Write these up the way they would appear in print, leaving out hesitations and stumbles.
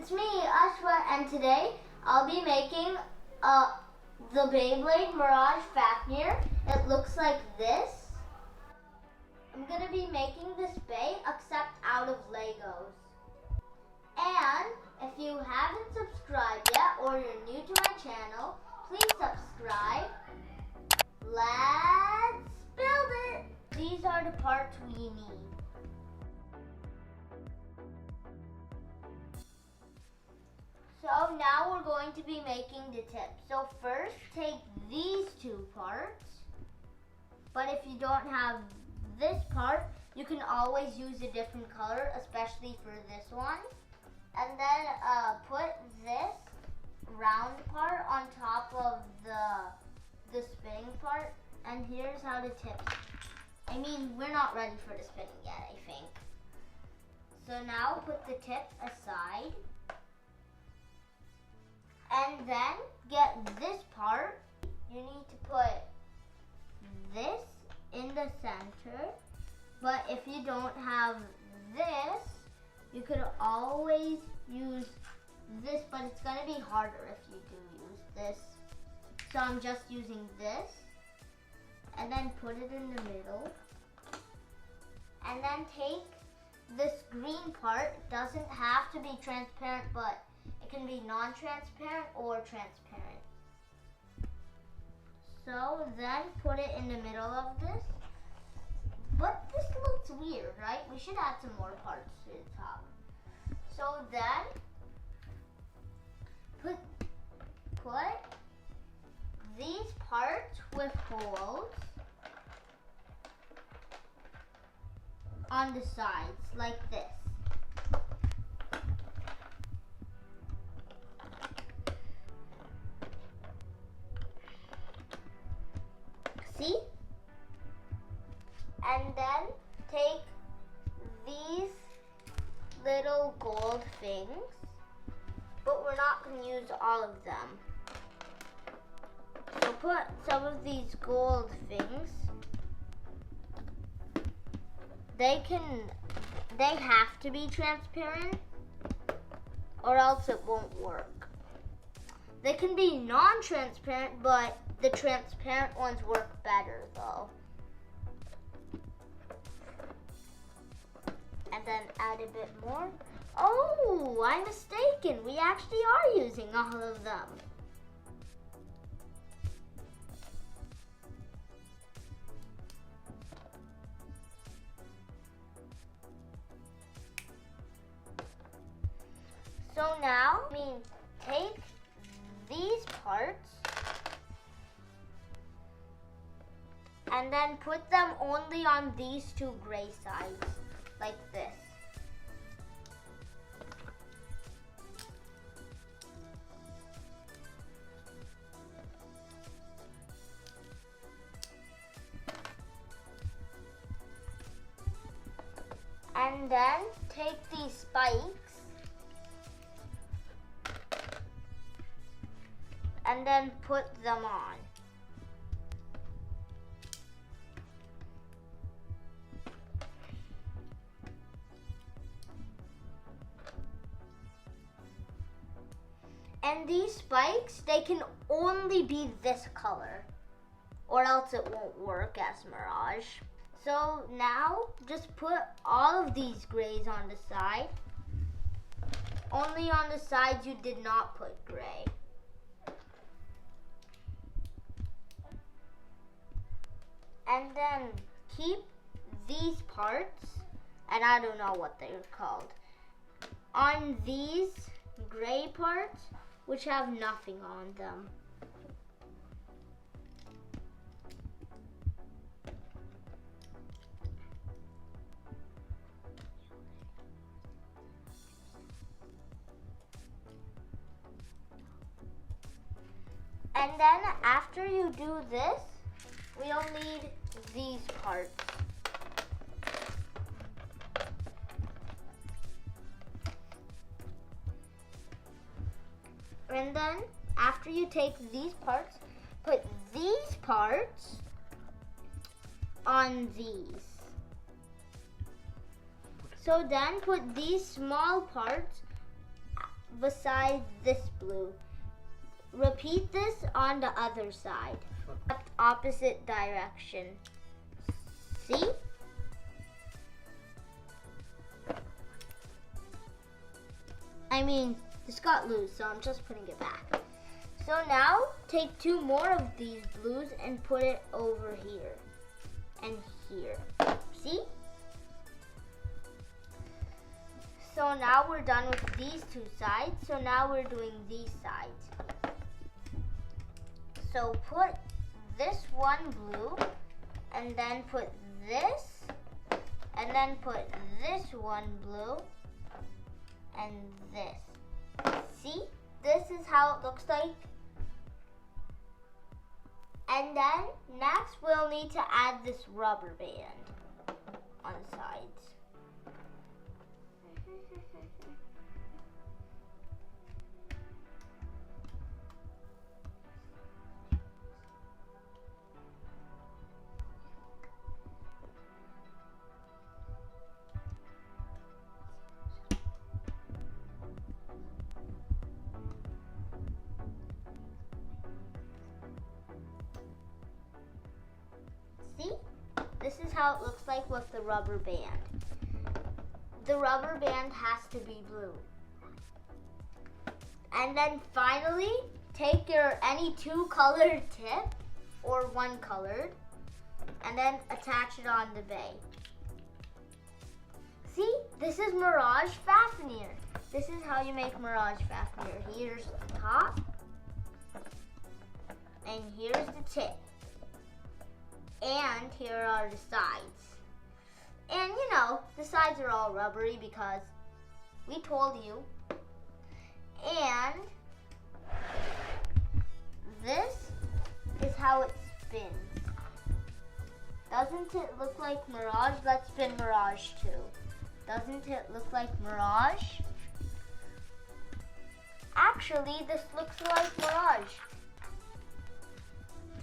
It's me, Ashwa, and today I'll be making the Beyblade Mirage Fafnir. It looks like this. I'm going to be making this bay except out of Legos. And if you haven't subscribed yet or you're new to my channel, please subscribe. Let's build it! These are the parts we need. So now we're going to be making the tip. So first take these two parts, but if you don't have this part, you can always use a different color, especially for this one. And then put this round part on top of the spinning part, and here's how the tip. I mean, we're not ready for the spinning yet, I think. So now put the tip aside. And then get this part. You need to put this in the center. But if you don't have this, you could always use this, but it's going to be harder if you do use this. So I'm just using this. And then put it in the middle. And then take this green part. It doesn't have to be transparent, but it can be non-transparent or transparent. So then put it in the middle of this. But this looks weird, right? We should add some more parts to the top. So then put these parts with holes on the sides like this. See? And then take these little gold things, but we're not going to use all of them. So put some of these gold things. They have to be transparent or else it won't work. They can be non-transparent, but the transparent ones work better though. And then add a bit more. Oh, I'm mistaken. We actually are using all of them. So now, take these parts and then put them only on these two gray sides, like this. And then take these spikes and then put them on. And these spikes, they can only be this color, or else it won't work as Mirage. So now, just put all of these grays on the side. Only on the sides you did not put gray. And then keep these parts, and I don't know what they're called, on these gray parts, which have nothing on them. And then after you do this, we'll need these parts. And then after you take these parts, put these parts on these. So then put these small parts beside this blue. Repeat this on the other side. Opposite direction. See? I mean, this got loose, so I'm just putting it back. So now, take 2 more of these blues and put it over here and here. See? So now we're done with these 2 sides. So now we're doing these sides. So put this one blue, and then put this, and then put this one blue, and this. See? This is how it looks like. And then next we'll need to add this rubber band on the sides. See? This is how it looks like with the rubber band. The rubber band has to be blue. And then finally, take your any 2 colored tip or 1 colored and then attach it on the bay. See? This is Mirage Fafnir. This is how you make Mirage Fafnir. Here's the top and here's the tip. And here are the sides. And you know, the sides are all rubbery because we told you. And this is how it spins. Doesn't it look like Mirage? Let's spin Mirage too. Doesn't it look like Mirage? Actually, this looks like Mirage.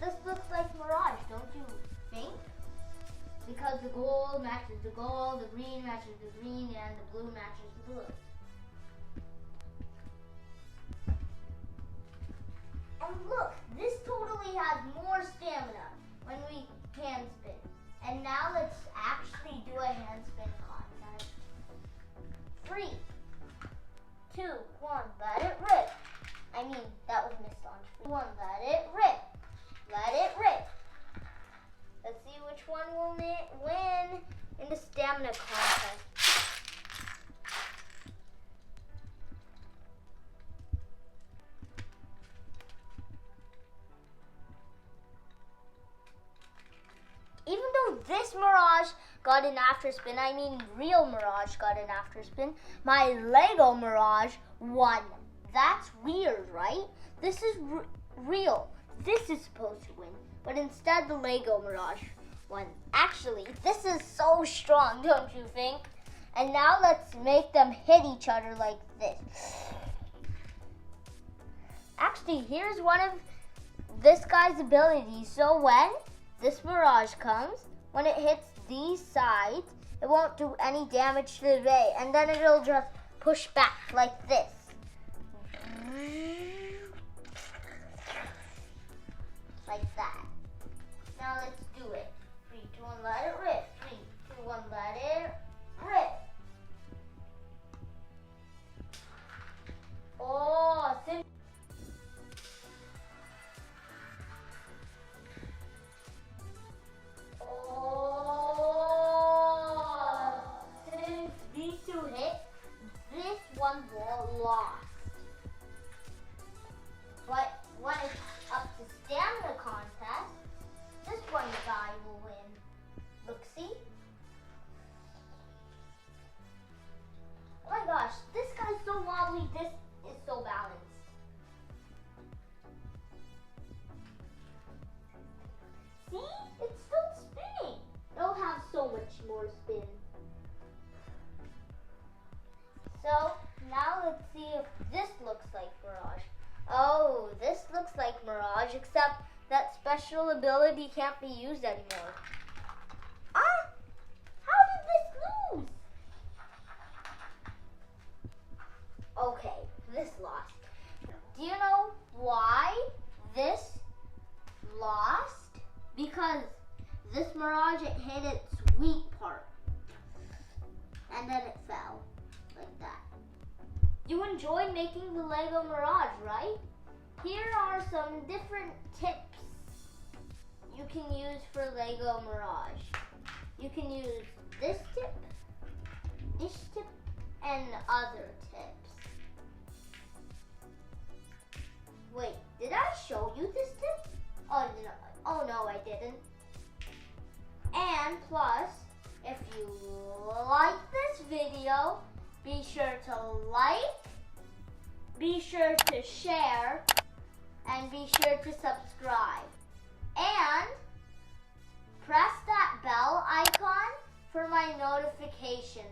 This looks like Mirage, don't you think? Because the gold matches the gold, the green matches the green, and the blue matches the blue. And look, this totally has more stamina when we hand spin. And now let's actually do a hand spin contest. 3, 2, 1, let it rip. I mean, that was missed on 3. 1, let it rip. Let it rip. Let's see which one will win in the stamina contest. Even though this Mirage got an after spin, I mean Real Mirage got an after spin, my Lego Mirage won. That's weird, right? This is real. This is supposed to win, but instead the Lego Mirage won. Actually, this is so strong, don't you think? And now let's make them hit each other like this. Actually, here's one of this guy's abilities. So when this Mirage comes, when it hits these sides, it won't do any damage to the bay, and then it'll just push back like this. Like that. Now let's do it. 3, 2, 1, let it rip. 3, 2, 1, let it rip. Oh, since these 2 hit, this one ball lost. But when it's up to stamina contest, this one guy will win. Look, see? Oh my gosh, this guy's so wobbly, this is so balanced. See? It's still spinning. It'll have so much more spin. So, now let's see if this looks like Mirage. Oh, this looks like Mirage, except that special ability can't be used anymore. Ah! How did this lose? Okay, this then it fell like that. You enjoy making the Lego Mirage, right? Here are some different tips you can use for Lego Mirage. You can use this tip, and other tips. Wait, did I show you this tip? Oh no, I didn't. And plus, if you like this video, be sure to like, be sure to share, and be sure to subscribe. And press that bell icon for my notifications.